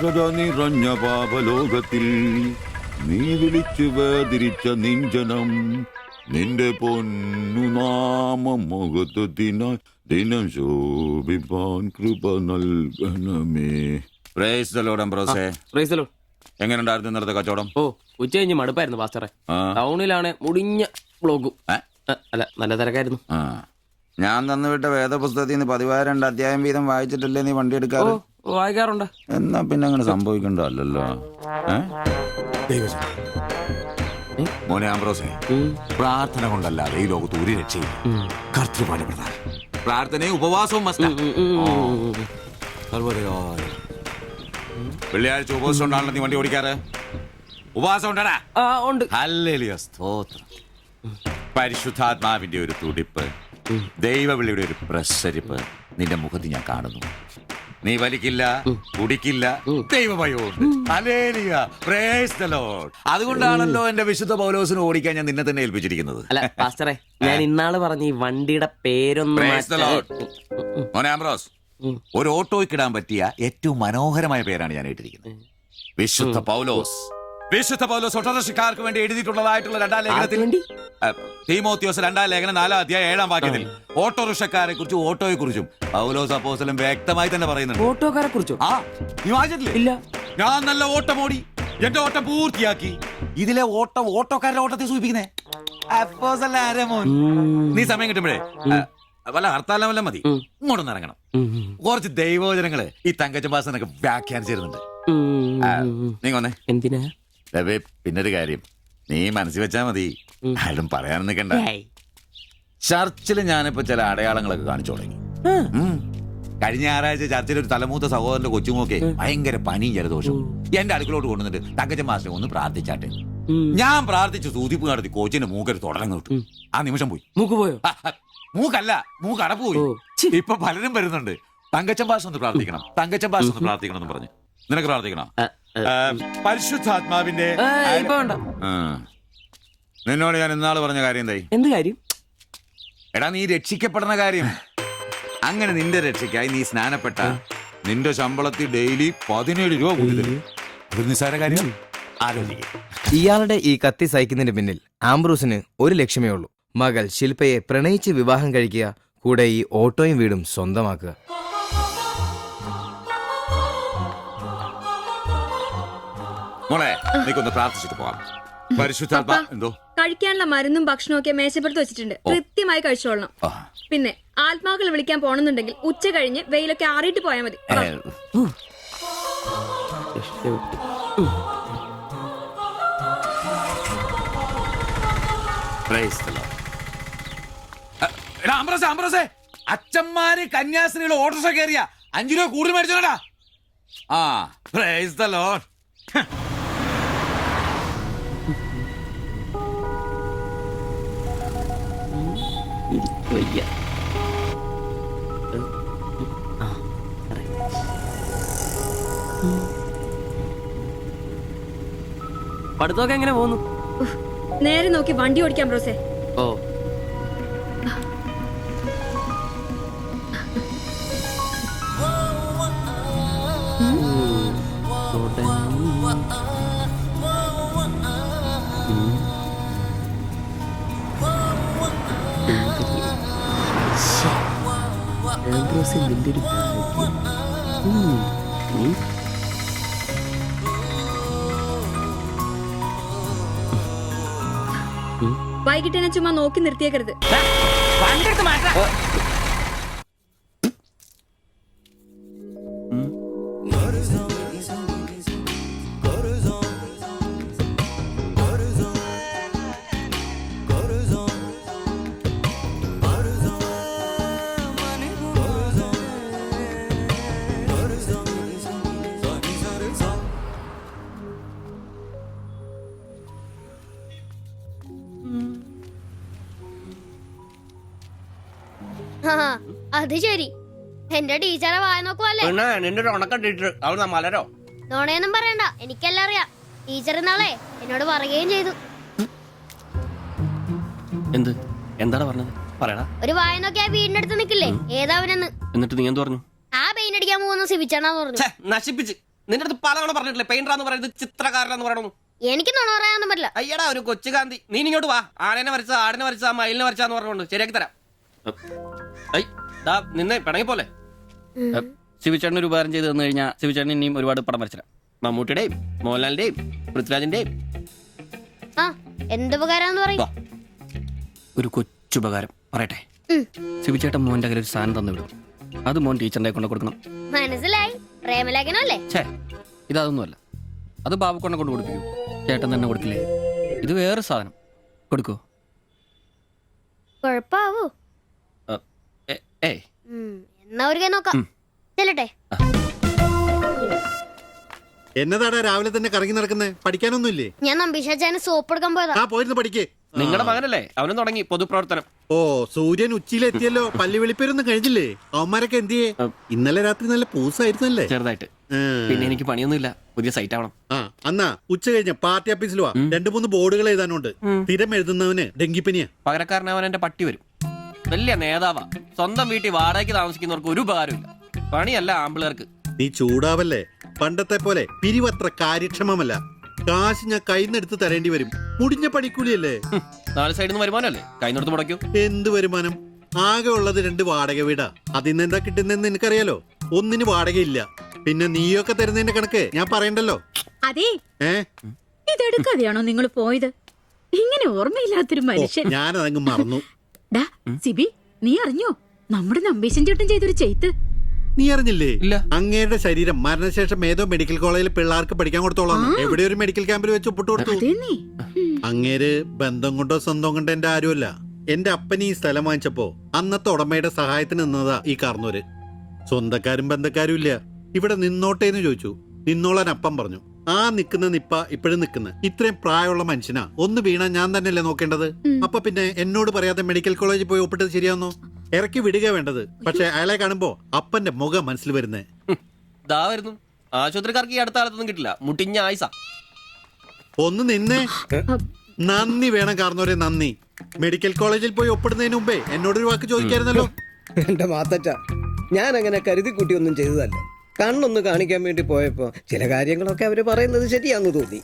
വ്യഗ്രത നിറഞ്ഞ പാപലോകത്തിൽ നീ വിളിച്ചു വേദിരിച്ച നിഞ്ജനം നിന്റെ പൊന്നു നാമം മുഖത്തിനായി ദിനം ശോഭിപ്പാൻ കൃപ നൽകണമേ. പ്രൈസ് ദി ലോർഡ് അംബ്രോസേ. Praise the lord. എങ്ങനെയുണ്ടായിരുന്നു ഇന്നത്തെ കച്ചവടം? ഉച്ച കഴിഞ്ഞ് മടുപ്പായിരുന്നു പാസ്റ്ററെ. ടൗണിലാണ് മുടിഞ്ഞ ബ്ലോഗും. അല്ല, നല്ല തിരക്കായിരുന്നു. ഞാൻ തന്നുവിട്ട വേദപുസ്തകത്തിൽ നിന്ന് 12 അധ്യായം വീതം വായിച്ചിട്ടല്ലേ നീ വണ്ടി എടുക്കാറ്? വായിക്കാറുണ്ട്. എന്നാ പിന്നെ അങ്ങനെ സംഭവിക്കണ്ടല്ലോ. മോനെ ആംബ്രോസേ, പ്രാർത്ഥന കൊണ്ടല്ലാതെ ഈ ലോകത്ത് ഒരു രക്ഷയില്ല. കർത്തൃപാട് പ്രധാനം. പ്രാർത്ഥനയും ഉപവാസവും വെള്ളിയാഴ്ച ഉപവാസം ഉണ്ടാണല്ലോ നീ വണ്ടി ഓടിക്കാറ്? ഉപവാസം ഉണ്ടാടാ? ഉണ്ട്. ഹല്ലേലൂയ, സ്തോത്രം. പരിശുദ്ധാത്മാവിന്റെ ഒരു തുടിപ്പ്, ദൈവവിളിയുടെ ഒരു പ്രസരിപ്പ് നിന്റെ മുഖത്ത് ഞാൻ കാണുന്നു. നീ വലിക്കില്ല, കുടിക്കില്ല, ദൈവഭയമുണ്ട്. Hallelujah, praise the lord. അതുകൊണ്ടാണല്ലോ എന്റെ വിശുദ്ധ പൗലോസിനെ ഓടിക്കാൻ ഞാൻ നിന്നെ തന്നെ ഏൽപ്പിച്ചിരിക്കുന്നത്. അല്ല പാസ്റ്ററെ, ഞാൻ ഇന്നാള് പറഞ്ഞ ഈ വണ്ടിയുടെ പേരൊന്നും. മോനെ ആംബ്രോസ്, ഒരു ഓട്ടോയ്ക്കിടാൻ പറ്റിയ ഏറ്റവും മനോഹരമായ പേരാണ് ഞാൻ ഇട്ടിരിക്കുന്നത്. വിശുദ്ധ പൗലോസ്. വിശുദ്ധ പൗലോസ് ഓട്ടോറിക്ഷക്കാർക്ക് വേണ്ടി എഴുതിയിട്ടുള്ളതായിട്ടുള്ള 2-ാം ലേഖനത്തിൽ, തീമോത്തിയോസ് 2-ാം ലേഖനം 4-ാം അധ്യായം 7-ാം വാക്യത്തിൽ ഓട്ടോറിക്ഷക്കാരെ കുറിച്ചും ഓട്ടോയെ കുറിച്ചും പൗലോസ് അപ്പോസ്തലൻ വ്യക്തമായി തന്നെ പറയുന്നുണ്ട്. ഓട്ടോക്കാരെ കുറിച്ചോ? നീ വായിച്ചിട്ടില്ലേ? ഇല്ല. ഞാൻ നല്ല ഓട്ടം ഓടി എന്റെ ഓട്ടം പൂർത്തിയാക്കി. ഇതിലെ ഓട്ടം ഓട്ടോക്കാരുടെ ഓട്ടത്തെ സൂചിപ്പിക്കുന്നേ. നീ സമയം കിട്ടുമ്പോഴേ വല്ല ഹർത്താലം വല്ല മതി, ഇങ്ങോട്ടൊന്ന് ഇറങ്ങണം. കുറച്ച് ദൈവവചനങ്ങള് ഈ തങ്കച്ചമ്പാസനൊക്കെ വ്യാഖ്യാനിച്ചിരുന്നുണ്ട്. നീ വന്നേ. എന്തിനാ? പിന്നൊരു കാര്യം നീ മനസ്സിൽ വെച്ചാ മതി, ആരും പറയാൻ നിൽക്കണ്ട. ചർച്ചിൽ ഞാനിപ്പോ ചില അടയാളങ്ങളൊക്കെ കാണിച്ചു തുടങ്ങി. കഴിഞ്ഞ ഞായറാഴ്ച ചർച്ചിൽ ഒരു തലമൂത്ത സഹോദരന്റെ കൊച്ചുമോക്കെ ഭയങ്കര പനിയും ജലദോഷവും എന്റെ അടുക്കളോട്ട് കൊണ്ടുവന്നിട്ട് തങ്കച്ചമ്പാസനെ ഒന്ന് പ്രാർത്ഥിച്ചാട്ടെ. ഞാൻ പ്രാർത്ഥിച്ചു, സൂതിപ്പ് നടത്തി കോച്ചിന്റെ മൂക്കൊരു തുടങ്ങി കിട്ടും. ആ നിമിഷം പോയി. മൂക്ക് പോയോ? മൂക്കല്ല, മൂക്ക് അടപ്പ് പോയി. ഇപ്പൊ പലരും വരുന്നുണ്ട്, തങ്കച്ചമ്പാസ് ഒന്ന് പ്രാർത്ഥിക്കണം, തങ്കച്ചമ്പാസ് ഒന്ന് പ്രാർത്ഥിക്കണം എന്ന് പറഞ്ഞു. നിനക്ക് പ്രാർത്ഥിക്കണം? പരിശുദ്ധാത്മാവിന്റെ. നിന്നോട് ഞാൻ ഇന്നാള് പറഞ്ഞ കാര്യം എന്തായി? എന്ത് കാര്യം? എടാ, നീ രക്ഷിക്കപ്പെടുന്ന കാര്യം. അങ്ങനെ നിന്റെ രക്ഷയ്ക്കായി നീ സ്നാനപ്പെട്ട നിന്റെ ശമ്പളത്തിൽ ഡെയിലി 17 രൂപ കൂടി തരും. ഒരു നിസ്സാര കാര്യം ആലോചിക്കുക. ഇയാളുടെ ഈ കത്തി സഹിക്കുന്നതിന് പിന്നിൽ ആംബ്രൂസിന് ഒരു ലക്ഷ്യമേ ഉള്ളൂ: മകൾ ശില്പയെ പ്രണയിച്ച് വിവാഹം കഴിക്കുക, കൂടെ ഈ ഓട്ടോയും വീടും സ്വന്തമാക്കുക. മോളെ, നീക്കൊന്ന് പ്രാർത്ഥിച്ചിട്ട് പോവാം. പരിശുദ്ധാത്മാ. എന്തോ? കഴിക്കാനുള്ള മരുന്നും ഭക്ഷണവും ഒക്കെ മേശപ്പുറത്ത് വെച്ചിട്ടുണ്ട്, കൃത്യമായി കഴിച്ചോളണം. പിന്നെ ആത്മാക്കൾ വിളിക്കാൻ പോണെന്നുണ്ടെങ്കിൽ ഉച്ച കഴിഞ്ഞ് വെയിലൊക്കെ ആറിയിട്ട് പോയാൽ മതി. അച്ഛന്മാര് കന്യാസ്ത്രീകൾ ഓട്ടോറിക്ഷ കയറിയ 5 രൂപ കൂടുതൽ മേടിച്ചോടാ. Price the Lord. പഠിത്തമൊക്കെ എങ്ങനെ പോകുന്നു? നേരെ നോക്കി വണ്ടി ഓടിക്കാം ബ്രോസേ. ഓ, വൈകിട്ട് എന്നെ ചുമ്മാ നോക്കി നിർത്തിയേക്കരുത്. അത് ശരി, എന്റെ ടീച്ചറെ വായ നോക്കുവല്ലേ? നോണയൊന്നും പറയണ്ട, എനിക്കെല്ലാം അറിയാം. ടീച്ചർ നാളെ എന്നോട് പറയുകയും ചെയ്തു. എന്താണ് പറഞ്ഞത്? പറയടാ. ഒരു വായ നോക്കിയാ വീടിന്റെ അടുത്ത് നിക്കില്ലേ, ഏതാവനെന്ന്. എന്നിട്ട് നീ എന്ത് പറഞ്ഞു? ആ പെയിന്റ് അടിക്കാൻ പോകുന്ന സിവിച്ചാണെന്ന് പറഞ്ഞു. നശിപ്പിച്ച് നിന്റെ അടുത്ത് പലതവണ പറഞ്ഞിട്ടില്ലേ പെയിന്ററാന്ന് പറയുന്നത് ചിത്രകാരനെന്ന് പറയണു. എനിക്ക് നുണ പറയാനൊന്നും പറ്റില്ല. അയ്യടാ ഒരു കൊച്ചു കാന്തി, നീ ഇങ്ങോട്ട് വാ. ആനേനെ വരച്ച, ആടിനെ വരച്ച, മയിലിനെ വരച്ചാന്ന് പറഞ്ഞുകൊണ്ട് ശരിയാക്കി തരാം. നിന്നെ പിണങ്ങി പോലെ. ശിവചേട്ടൻ ഒരു ഉപകാരം ചെയ്ത് തന്നു കഴിഞ്ഞാൽ ശിവചേട്ടൻ ഇനിയും ഒരുപാട് പടം വരച്ചിടാം. മമ്മൂട്ടിയുടെയും മോഹൻലാലിന്റെയും പൃഥ്വിരാജിന്റെയും. ആ എന്ത് ഉപകാരാന്ന് പറയും? ഒരു കൊച്ചുപകാരം പറയട്ടെ. ശിവചേട്ടൻ മോന്റെ കയ്യിൽ ഒരു സാധനം തന്നു വിടും. അത് മോൻ ടീച്ചറിന്റെ കൊണ്ട് കൊടുക്കണം. മനസ്സിലായി, പ്രേമലേഖനല്ലേ? ഛേ, ഇതൊന്നുമല്ല. അത് ബാബുക്കൊണ്ടെ കൊണ്ട് കൊടുക്കൂ. ചേട്ടൻ തന്നെ കൊടുക്കില്ലേ? ഇത് വേറെ സാധനം. കൊടുക്കൂ. കൊഴപ്പാവൂ? ഏയ് എന്നാ ഒരു കൈ നോക്കാം. ചെല്ലട്ടെ. എന്നതാടാ രാവിലെ തന്നെ കറങ്ങി നടക്കുന്നത്? പഠിക്കാനൊന്നുമില്ലേ? ഞാൻ നമ്പീശാച്ചാന് സോപ്പ് എടുക്കാൻ പോയതാ. ആ പോയിരുന്നു പഠിക്കേ. നിങ്ങളുടെ മകനല്ലേ, അവനും തുടങ്ങി പൊതുപ്രവർത്തനം. ഓ സൂര്യൻ ഉച്ചയിലെത്തിയല്ലോ. പല്ലി വെളിപ്പേരൊന്നും കഴിഞ്ഞില്ലേ? അവന്മാരൊക്കെ എന്തിയേ? ഇന്നലെ രാത്രി നല്ല പൂസായിരുന്നല്ലേ? ചെറുതായിട്ട്. പിന്നെ എനിക്ക് പണിയൊന്നുമില്ല, പുതിയ സൈറ്റ് ആവണം. ആ അന്നാ ഉച്ച കഴിഞ്ഞ പാർട്ടി ഓഫീസിൽ വാ. 2-3 ബോർഡുകൾ എഴുതാനുണ്ട്. സ്ഥിരം എഴുതുന്നവന് ഡെങ്കിപ്പനിയാ. പകരക്കാരനവൻ എന്റെ പട്ടി വരും. വലിയ നേതാവാ. സ്വന്തം വീട്ടിൽ വാടകയ്ക്ക് താമസിക്കുന്നവർക്ക് ഒരു ഉപകാരമില്ല. പണിയല്ല ആമ്പിളേർക്ക്. നീ ചൂടാവല്ലേ. പണ്ടത്തെ പോലെ പിരിവത്ര കാര്യക്ഷമമല്ല. കാശ് ഞാൻ കൈന്നെടുത്ത് തരേണ്ടി വരും. മുടിഞ്ഞ പണിക്കൂലിയല്ലേ? 4 സൈഡിൽ നിന്ന് വരുമാനമല്ലേ, കൈനോടത്ത് മുടക്കൂ. എന്ത് വരുമാനം? ആകെ ഉള്ളത് 2 വാടക വീടാ. അതിന്ന് എന്താ കിട്ടുന്നെന്ന് നിനക്കറിയാലോ. ഒന്നിന് വാടകയില്ല. പിന്നെ നീയൊക്കെ തരുന്നതിന്റെ കണക്ക് ഞാൻ പറയണ്ടല്ലോ. അതെ, ഇതെടുക്കാതെയാണോ നിങ്ങൾ പോയത്? ഇങ്ങനെ ഓർമ്മയില്ലാത്തൊരു മനുഷ്യൻ. ഞാനതങ്ങ് മറന്നു. ഡാ സിബി, നീ അറിഞ്ഞോ നമ്മുടെ നമ്പീശൻ ചേട്ടൻ ചെയ്തൊരു ചെയ്ത്ത്? നീ അറിഞ്ഞില്ലേ? ഇല്ല. അങ്ങയുടെ ശരീരം മരണശേഷം ഏതോ മെഡിക്കൽ കോളേജിൽ പിള്ളേർക്ക് പഠിക്കാൻ കൊടുത്തോളാം. എവിടെ ഒരു മെഡിക്കൽ ക്യാമ്പിൽ വെച്ച് ഒപ്പിട്ട് കൊടുത്തു. അതേന്നേ. അങ്ങേര് ബന്ധം കൊണ്ടോ സ്വന്തം കൊണ്ടോ എന്റെ ആരുമല്ല. എന്റെ അപ്പന് ഈ സ്ഥലം വാങ്ങിച്ചപ്പോ അന്നത്തെ ഉടമയുടെ സഹായത്തിന് നിന്നതാ ഈ കാർന്നൂര്. സ്വന്തക്കാരും ബന്ധക്കാരും ഇല്ല. ഇവിടെ നിന്നോട്ടേന്ന് ചോദിച്ചു. നിന്നോളാൻ അപ്പം പറഞ്ഞു. ആ നിക്കുന്ന നിപ്പ ഇപ്പോഴും നിക്കുന്ന ഇത്രയും പ്രായമുള്ള മനുഷ്യനാ. ഒന്ന് വീണാ ഞാൻ തന്നെയല്ലേ നോക്കേണ്ടത്? അപ്പൊ പിന്നെ എന്നോട് പറയാതെ മെഡിക്കൽ കോളേജിൽ പോയി ഒപ്പിട്ടത് ശരിയാന്നോ? ഇറക്കി വിടുക വേണ്ടത്. പക്ഷെ അയാളെ കാണുമ്പോ അപ്പന്റെ മുഖം മനസ്സിൽ വരുന്നേ. ദാ വരുന്നു. ആശുപത്രിക്കാർക്ക് ഈ അടുത്ത കാലത്തൊന്നും കിട്ടില്ല, മുട്ടിഞ്ഞ ആയിസ. ഒന്ന് നിന്നേ. നന്ദി വേണം കാർന്നോരെ, നന്ദി. മെഡിക്കൽ കോളേജിൽ പോയി ഒപ്പിടുന്നതിന് മുമ്പേ എന്നോടൊരു വാക്ക് ചോദിക്കായിരുന്നല്ലോ. എന്റെ മാത്തച്ച, ഞാൻ അങ്ങനെ കരുതി കൂട്ടി ഒന്നും ചെയ്തതല്ല. കണ്ണൊന്ന് കാണിക്കാൻ വേണ്ടി പോയപ്പോ ചില കാര്യങ്ങളൊക്കെ അവര് പറയുന്നത് ശരിയാന്ന് തോന്നി.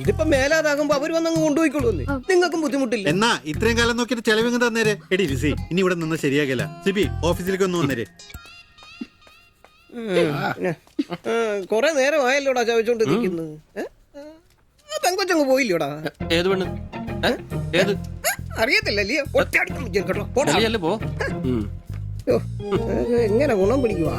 ഇതിപ്പോ മേലാതാകുമ്പോ അവര് വന്നങ്ങ് കൊണ്ടുപോയിക്കൊള്ളൂന്ന്. നിങ്ങൾക്കും ബുദ്ധിമുട്ടില്ല. എന്നാ ഇത്രയും കാലം നോക്കിയിട്ട് ചെലവിങ് തന്നേരെ. എടി ലിസി, ഇനി ഇവിടെ നിന്ന് ശരിയാകില്ല. സിബി ഓഫീസിലേക്ക് ഒന്ന് വന്നേരെ. കൊറേ നേരമായല്ലോടാ ചോദിച്ചോണ്ടിരിക്കുന്നു. പെങ്കൊച്ചങ്ങ് പോയില്ലോടാ. ഏത് പെണ്ണ്? ഏത്? അറിയത്തില്ലല്ലേ? ഒറ്റ പോ. എങ്ങനെ ഗുണം പിടിക്കുവാ?